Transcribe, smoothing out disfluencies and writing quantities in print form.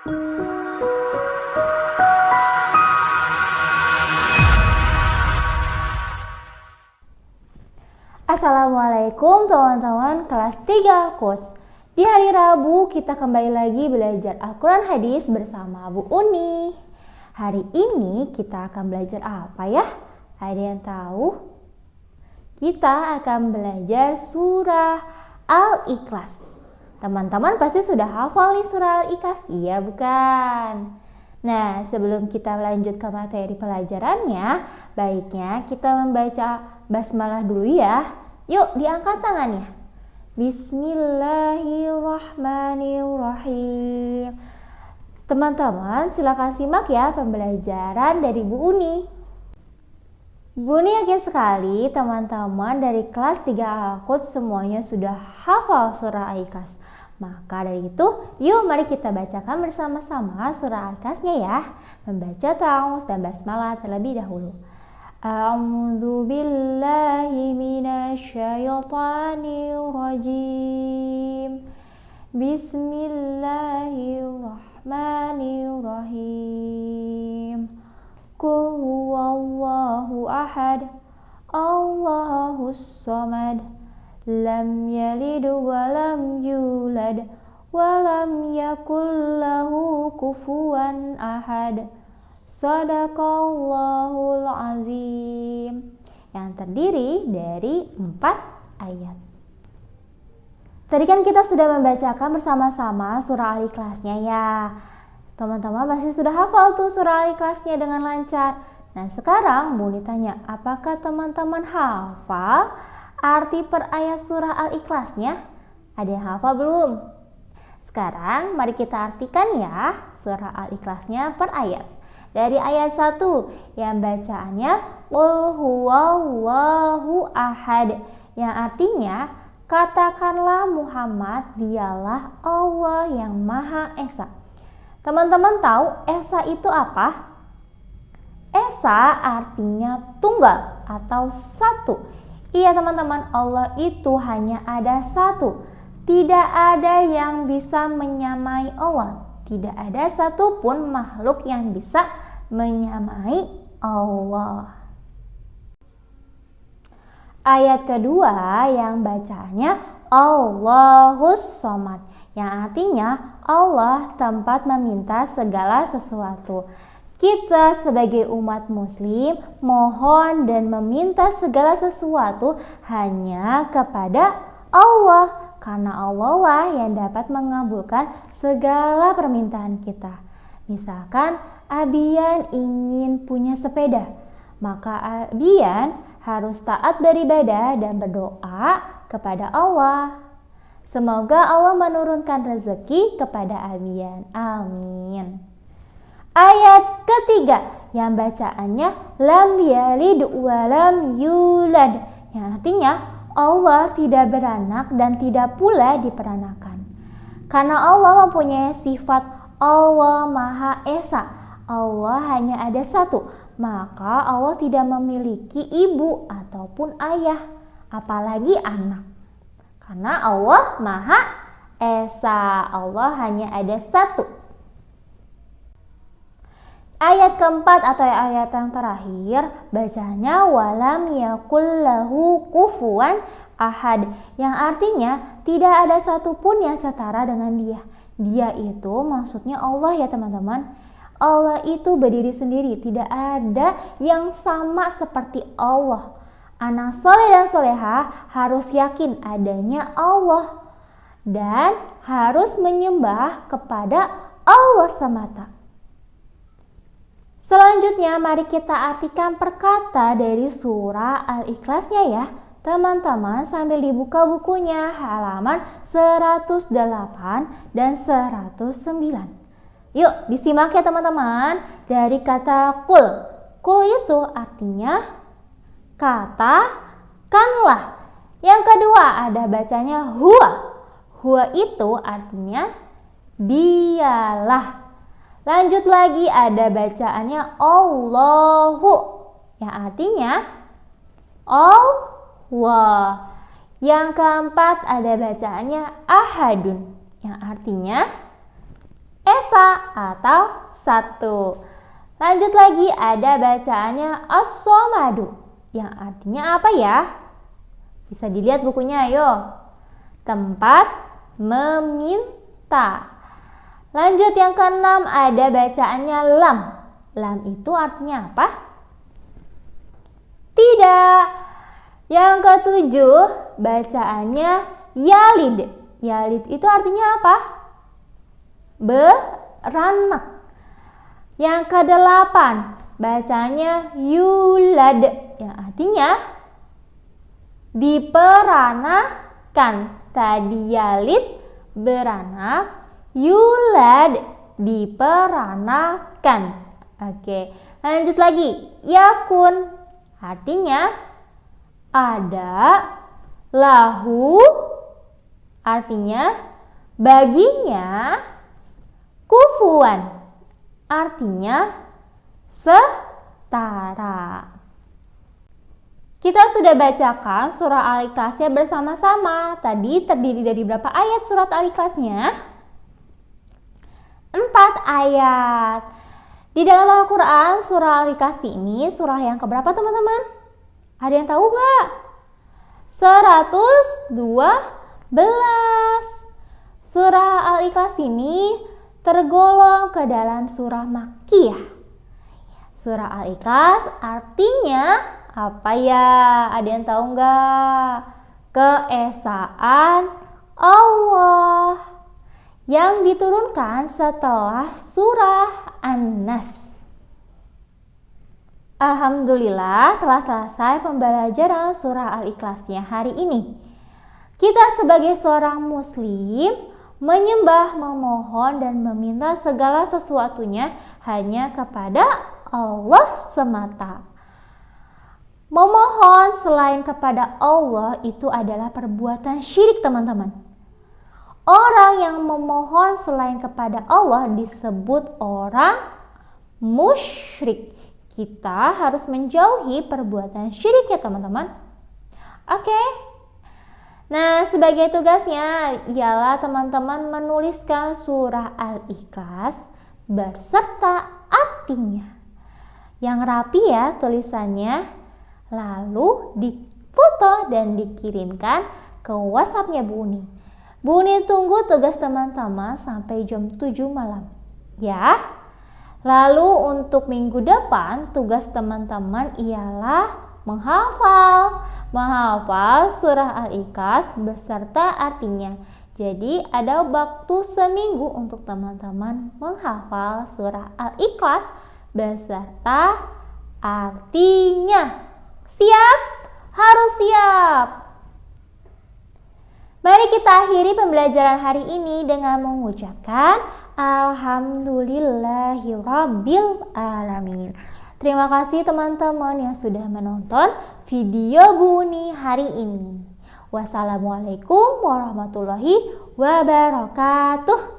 Assalamualaikum teman-teman kelas 3 Quds. Di hari Rabu kita kembali lagi belajar Al-Quran Hadis bersama Bu Uni. Hari ini kita akan belajar apa ya? Ada yang tahu? Kita akan belajar surah Al-Ikhlas. Teman-teman pasti sudah hafal nih surah Al-Ikhlas, iya bukan? Nah, sebelum kita lanjut ke materi pelajarannya, baiknya kita membaca basmalah dulu ya. Yuk, diangkat tangannya. Bismillahirrahmanirrahim. Teman-teman, silakan simak ya pembelajaran dari Bu Uni. Bu Uni yakin sekali teman-teman dari kelas 3 Al-Quds semuanya sudah hafal surah Al-Ikhlas. Maka dari itu, yuk mari kita bacakan bersama-sama surah Al-Ikhlasnya ya. Membaca ta'awuz dan basmalah terlebih dahulu. A'udzu billahi minasyaitonir rajim. Bismillahirrahmanirrahim. Qul huwallahu ahad. Allahus samad. Lam yalid wa lam yulad wa lam yakul lahu kufuwan ahad. Shadaqallahul azim. Yang terdiri dari 4 ayat. Tadi kan kita sudah membacakan bersama-sama surah Al-Ikhlasnya ya. Teman-teman pasti sudah hafal tuh surah Al-Ikhlasnya dengan lancar. Nah sekarang Bu Uni tanya, apakah teman-teman hafal arti per ayat surah Al-Ikhlasnya? Ada yang hafal belum? Sekarang mari kita artikan ya surah Al-Ikhlasnya per ayat. Dari ayat 1 yang bacaannya Qul huwallahu ahad, yang artinya katakanlah Muhammad dialah Allah yang Maha Esa. Teman-teman tahu Esa itu apa? Esa artinya tunggal atau satu. Iya teman-teman, Allah itu hanya ada satu. Tidak ada yang bisa menyamai Allah. Tidak ada satupun makhluk yang bisa menyamai Allah. Ayat kedua yang bacanya Allahus Samad, yang artinya Allah tempat meminta segala sesuatu. Kita sebagai umat muslim mohon dan meminta segala sesuatu hanya kepada Allah, karena Allah lah yang dapat mengabulkan segala permintaan kita. Misalkan Abian ingin punya sepeda, maka Abian harus taat beribadah dan berdoa kepada Allah. Semoga Allah menurunkan rezeki kepada Abian. Amin. Ayat ketiga yang bacaannya lam yalid wa lam yulad, yang artinya Allah tidak beranak dan tidak pula diperanakan. Karena Allah mempunyai sifat Allah Maha Esa, Allah hanya ada satu, maka Allah tidak memiliki ibu ataupun ayah, apalagi anak. Karena Allah Maha Esa, Allah hanya ada satu. Ayat keempat atau ayat yang terakhir bacanya walam yakul lahu kufuwan ahad, yang artinya tidak ada satupun yang setara dengan dia. Dia itu maksudnya Allah ya teman-teman. Allah itu berdiri sendiri, tidak ada yang sama seperti Allah. Anak soleh dan soleha harus yakin adanya Allah dan harus menyembah kepada Allah semata. Selanjutnya mari kita artikan perkata dari surah Al-Ikhlasnya ya. Teman-teman sambil dibuka bukunya halaman 108 dan 109. Yuk disimak ya teman-teman. Dari kata kul. Kul itu artinya katakanlah. Yang kedua ada bacanya huwa. Huwa itu artinya dialah. Lanjut lagi ada bacaannya Allahu, yang artinya Allah. Yang keempat ada bacaannya Ahadun, yang artinya Esa. esa atau satu. Lanjut lagi, ada bacaannya as-somadu yang artinya apa ya? Bisa dilihat bukunya, ayo. Tempat meminta. Lanjut yang keenam, ada bacaannya lam. Lam itu artinya apa? Tidak. Yang ketujuh, bacaannya yalid. Yalid itu artinya apa? Beranak. Yang kedelapan, bacanya yulad, yang artinya diperanakan. Tadi yalid beranak, yulad diperanakan. Oke, lanjut lagi. Yakun artinya ada, lahu artinya baginya, kufuan artinya setara. Kita sudah bacakan surah Al-Ikhlasnya bersama-sama. Tadi terdiri dari berapa ayat surat Al-Ikhlasnya? 4 ayat. Di dalam Al-Quran, surah Al-Ikhlas ini surah yang keberapa teman-teman? Ada yang tahu nggak? 112. Surah Al-Ikhlas ini tergolong ke dalam surah Makkiyah. Surah Al-Ikhlas artinya apa ya? Ada yang tahu nggak? Keesaan Allah yang diturunkan setelah surah An-Nas. Alhamdulillah telah selesai pembelajaran surah Al-Ikhlasnya hari ini. Kita sebagai seorang muslim menyembah, memohon, dan meminta segala sesuatunya hanya kepada Allah semata. Memohon selain kepada Allah itu adalah perbuatan syirik, teman-teman. Orang yang memohon selain kepada Allah disebut orang musyrik. Kita harus menjauhi perbuatan syirik ya teman-teman. Oke. Nah, sebagai tugasnya ialah teman-teman menuliskan surah Al-Ikhlas berserta artinya. Yang rapi ya tulisannya, lalu difoto dan dikirimkan ke WhatsApp-nya Bu Uni. Bu Uni tunggu tugas teman-teman sampai jam 7 malam. Ya. Lalu untuk minggu depan tugas teman-teman ialah menghafal surah Al-Ikhlas beserta artinya. Jadi ada waktu seminggu untuk teman-teman menghafal surah Al-Ikhlas beserta artinya. Siap? Harus siap. Mari kita akhiri pembelajaran hari ini dengan mengucapkan Alhamdulillahirabbil alamin. Terima kasih teman-teman yang sudah menonton video Bu Uni hari ini. Wassalamualaikum warahmatullahi wabarakatuh.